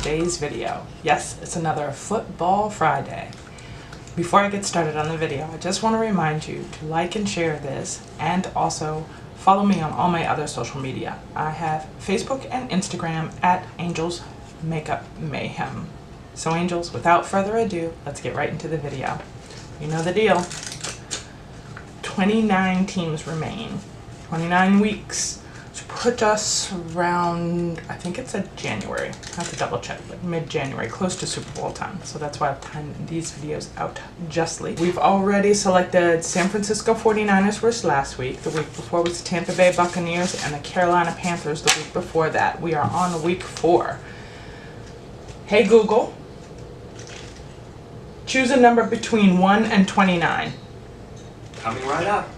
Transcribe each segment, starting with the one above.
today's video. Yes, it's another Football Friday. Before I get started on the video, I just want to remind you to like and share this, and also follow me on all my other social media. I have Facebook and Instagram at Angels Makeup Mayhem. So angels, without further ado, let's get right into the video. You know the deal. 29 teams remain. 29 weeks. To put us around, I think it's January. I have to double check, but mid-January, close to Super Bowl time. So that's why I've timed these videos out justly. We've already selected San Francisco 49ers versus last week. The week before was Tampa Bay Buccaneers and the Carolina Panthers the week before that. We are on week 4. Hey Google, choose a number between 1 and 29. Coming right up.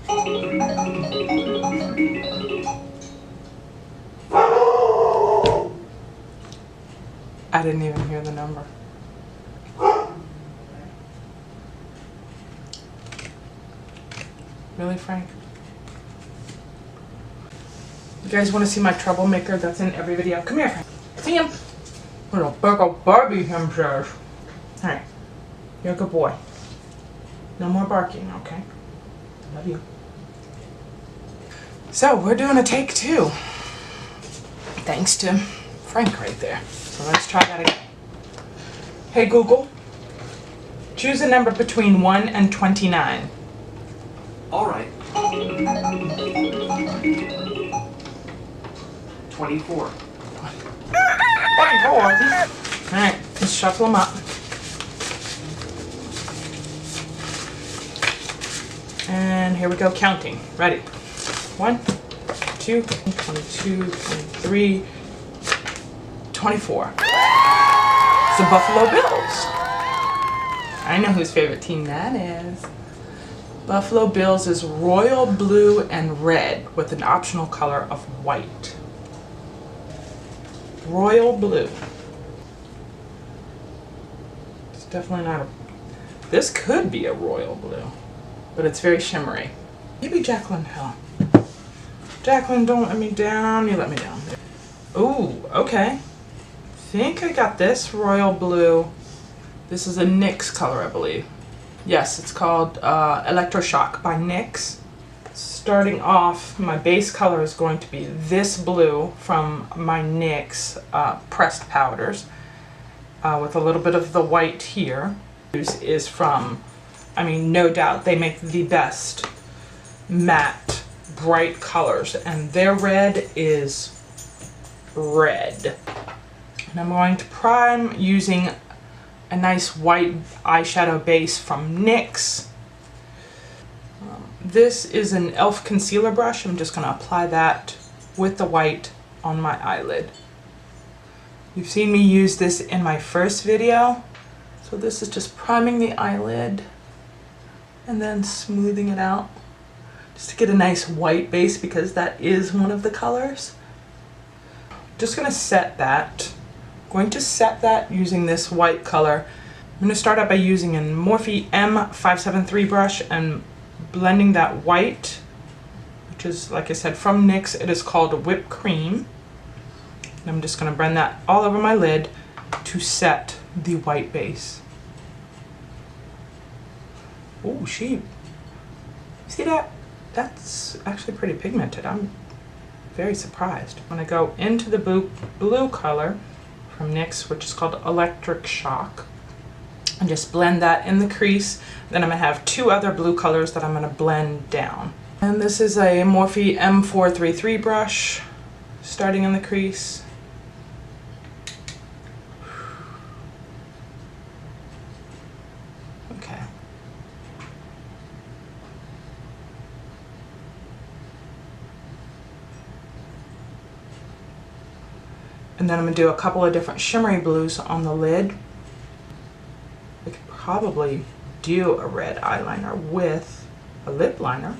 I didn't even hear the number. Really, Frank? You guys want to see my troublemaker that's in every video? Come here, Frank. See him? Little burger Barbie himself. Alright. You're a good boy. No more barking, okay? Love you. So, we're doing a take 2. Thanks to Frank right there. So let's try that again. Hey Google, choose a number between 1 and 29. All right. 24. 24. Alright, let's shuffle them up. And here we go, counting. Ready? 1, 2, 22, 23, 24. It's the Buffalo Bills. I know whose favorite team that is. Buffalo Bills is royal blue and red with an optional color of white. Royal blue. It's definitely not a... This could be a royal blue, but it's very shimmery. Maybe Jacqueline Hill. Jacqueline, don't let me down. You let me down. Ooh, okay. Think I got this royal blue. This is a NYX color, I believe. Yes, it's called Electroshock by NYX. Starting off, my base color is going to be this blue from my NYX pressed powders with a little bit of the white here. This is from, I mean, no doubt they make the best matte bright colors, and their red is red. And I'm going to prime using a nice white eyeshadow base from NYX. This is an e.l.f. concealer brush. I'm just going to apply that with the white on my eyelid. You've seen me use this in my first video. So this is just priming the eyelid and then smoothing it out just to get a nice white base, because that is one of the colors. Just going to set that. Going to set that using this white color. I'm going to start out by using a Morphe M573 brush and blending that white, which is, like I said, from NYX. It is called Whipped Cream. And I'm just going to blend that all over my lid to set the white base. Oh, see that? That's actually pretty pigmented. I'm very surprised. I'm going to go into the blue color from NYX, which is called Electric Shock, and just blend that in the crease. Then I'm going to have 2 other blue colors that I'm going to blend down. And this is a Morphe M433 brush, starting in the crease. Okay. And then I'm going to do a couple of different shimmery blues on the lid. I could probably do a red eyeliner with a lip liner.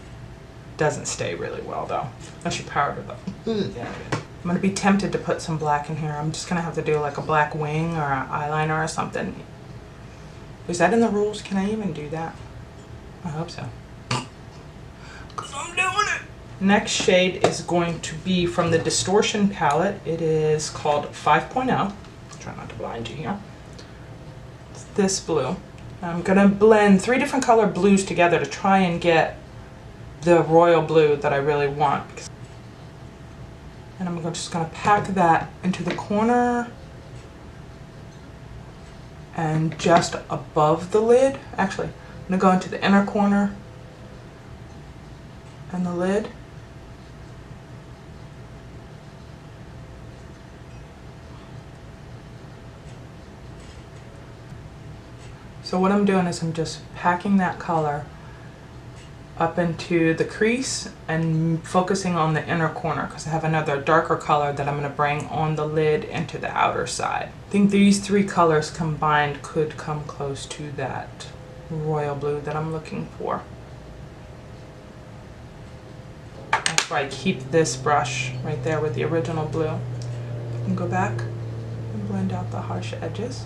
Doesn't stay really well though, unless you powder though. Yeah. I'm going to be tempted to put some black in here. I'm just going to have to do like a black wing or an eyeliner or something. Is that in the rules? Can I even do that? I hope so. 'Cause I'm doing it! Next shade is going to be from the Distortion palette. It is called 5.0. try not to blind you here. It's this blue. I'm gonna blend 3 different color blues together to try and get the royal blue that I really want. And I'm just gonna pack that into the corner and just above the lid. Actually, I'm gonna go into the inner corner and the lid. So what I'm doing is I'm just packing that color up into the crease and focusing on the inner corner because I have another darker color that I'm going to bring on the lid into the outer side. I think these 3 colors combined could come close to that royal blue that I'm looking for. That's why I keep this brush right there with the original blue. And go back and blend out the harsh edges.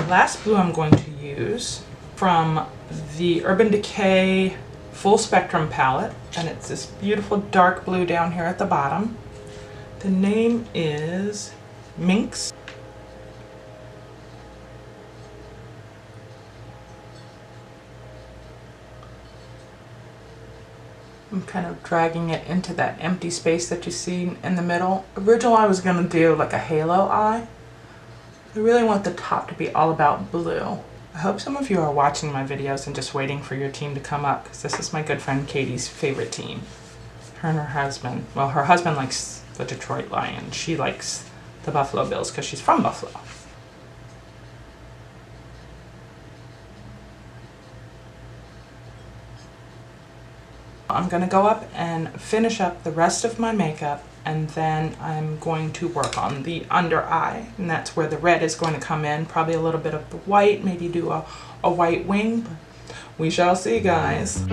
Last blue I'm going to use from the Urban Decay Full Spectrum palette, and it's this beautiful dark blue down here at the bottom. The name is Minx. I'm kind of dragging it into that empty space that you see in the middle. Originally I was going to do like a halo eye. I really want the top to be all about blue. I hope some of you are watching my videos and just waiting for your team to come up, because this is my good friend Katie's favorite team. Her and her husband. Well, her husband likes the Detroit Lions. She likes the Buffalo Bills because she's from Buffalo. I'm going to go up and finish up the rest of my makeup, and then I'm going to work on the under eye, and that's where the red is going to come in. Probably a little bit of the white, maybe do a white wing, but we shall see, guys.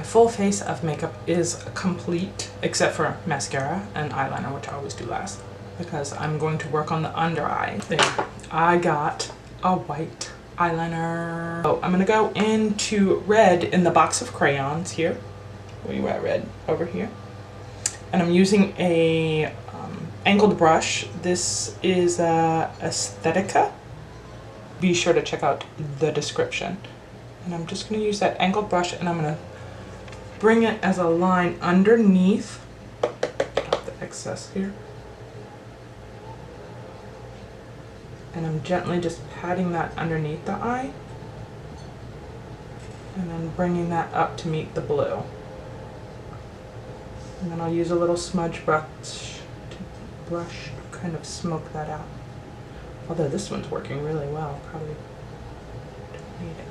Full face of makeup is complete, except for mascara and eyeliner, which I always do last, because I'm going to work on the under eye. There, I got a white eyeliner. So I'm gonna go into red in the box of crayons here. Where you at, red? Over here. And I'm using a angled brush. This is Aesthetica. Be sure to check out the description. And I'm just gonna use that angled brush, and I'm gonna bring it as a line underneath. Stop the excess here. And I'm gently just patting that underneath the eye. And then bringing that up to meet the blue. And then I'll use a little smudge brush to kind of smoke that out. Although this one's working really well, probably don't need it.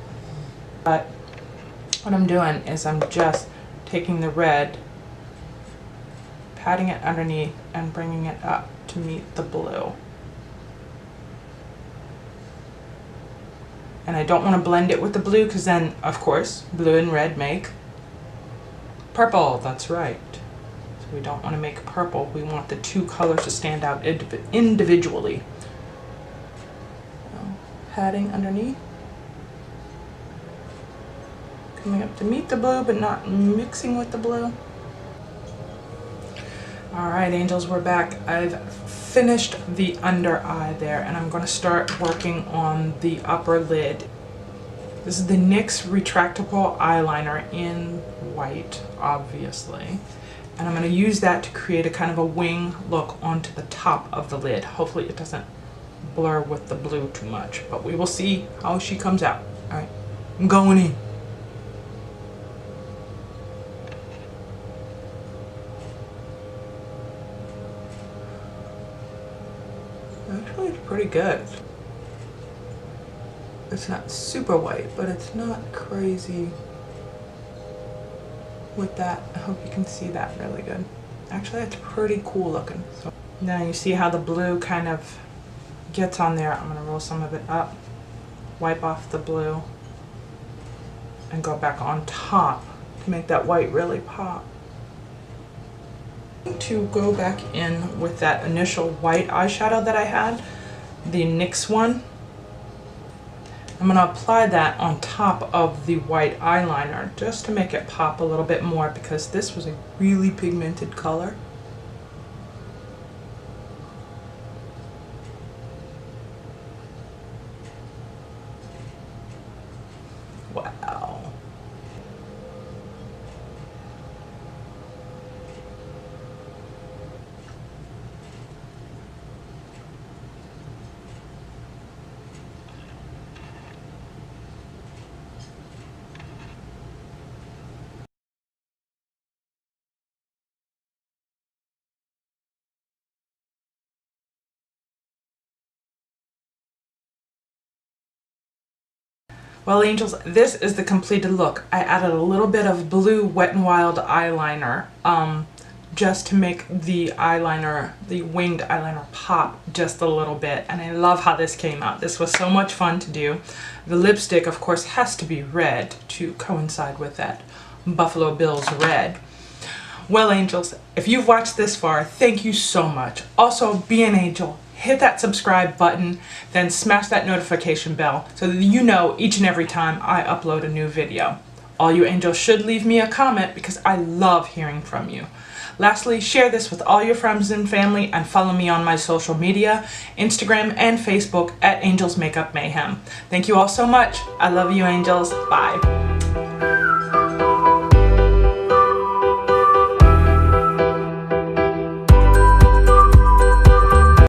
But what I'm doing is I'm just taking the red, patting it underneath and bringing it up to meet the blue. And I don't want to blend it with the blue because then, of course, blue and red make purple. That's right. So we don't want to make purple. We want the two colors to stand out individually. So, patting underneath. Coming up to meet the blue, but not mixing with the blue. All right, angels, we're back. I've finished the under eye there, and I'm going to start working on the upper lid. This is the NYX retractable eyeliner in white, obviously. And I'm going to use that to create a kind of a wing look onto the top of the lid. Hopefully it doesn't blur with the blue too much, but we will see how she comes out. All right, I'm going in. Actually, it's pretty good. It's not super white, but it's not crazy with that. I hope you can see that really good. Actually, it's pretty cool looking. So now you see how the blue kind of gets on there. I'm gonna roll some of it up, wipe off the blue, and go back on top to make that white really pop. To go back in with that initial white eyeshadow that I had, the NYX one. I'm going to apply that on top of the white eyeliner just to make it pop a little bit more because this was a really pigmented color. Wow. Well, angels, this is the completed look. I added a little bit of blue Wet n Wild eyeliner just to make the eyeliner, the winged eyeliner, pop just a little bit. And I love how this came out. This was so much fun to do. The lipstick, of course, has to be red to coincide with that Buffalo Bills red. Well, angels, if you've watched this far, thank you so much. Also, be an angel. Hit that subscribe button, then smash that notification bell so that you know each and every time I upload a new video. All you angels should leave me a comment because I love hearing from you. Lastly, share this with all your friends and family and follow me on my social media, Instagram and Facebook at Angels Makeup Mayhem. Thank you all so much. I love you, angels. Bye.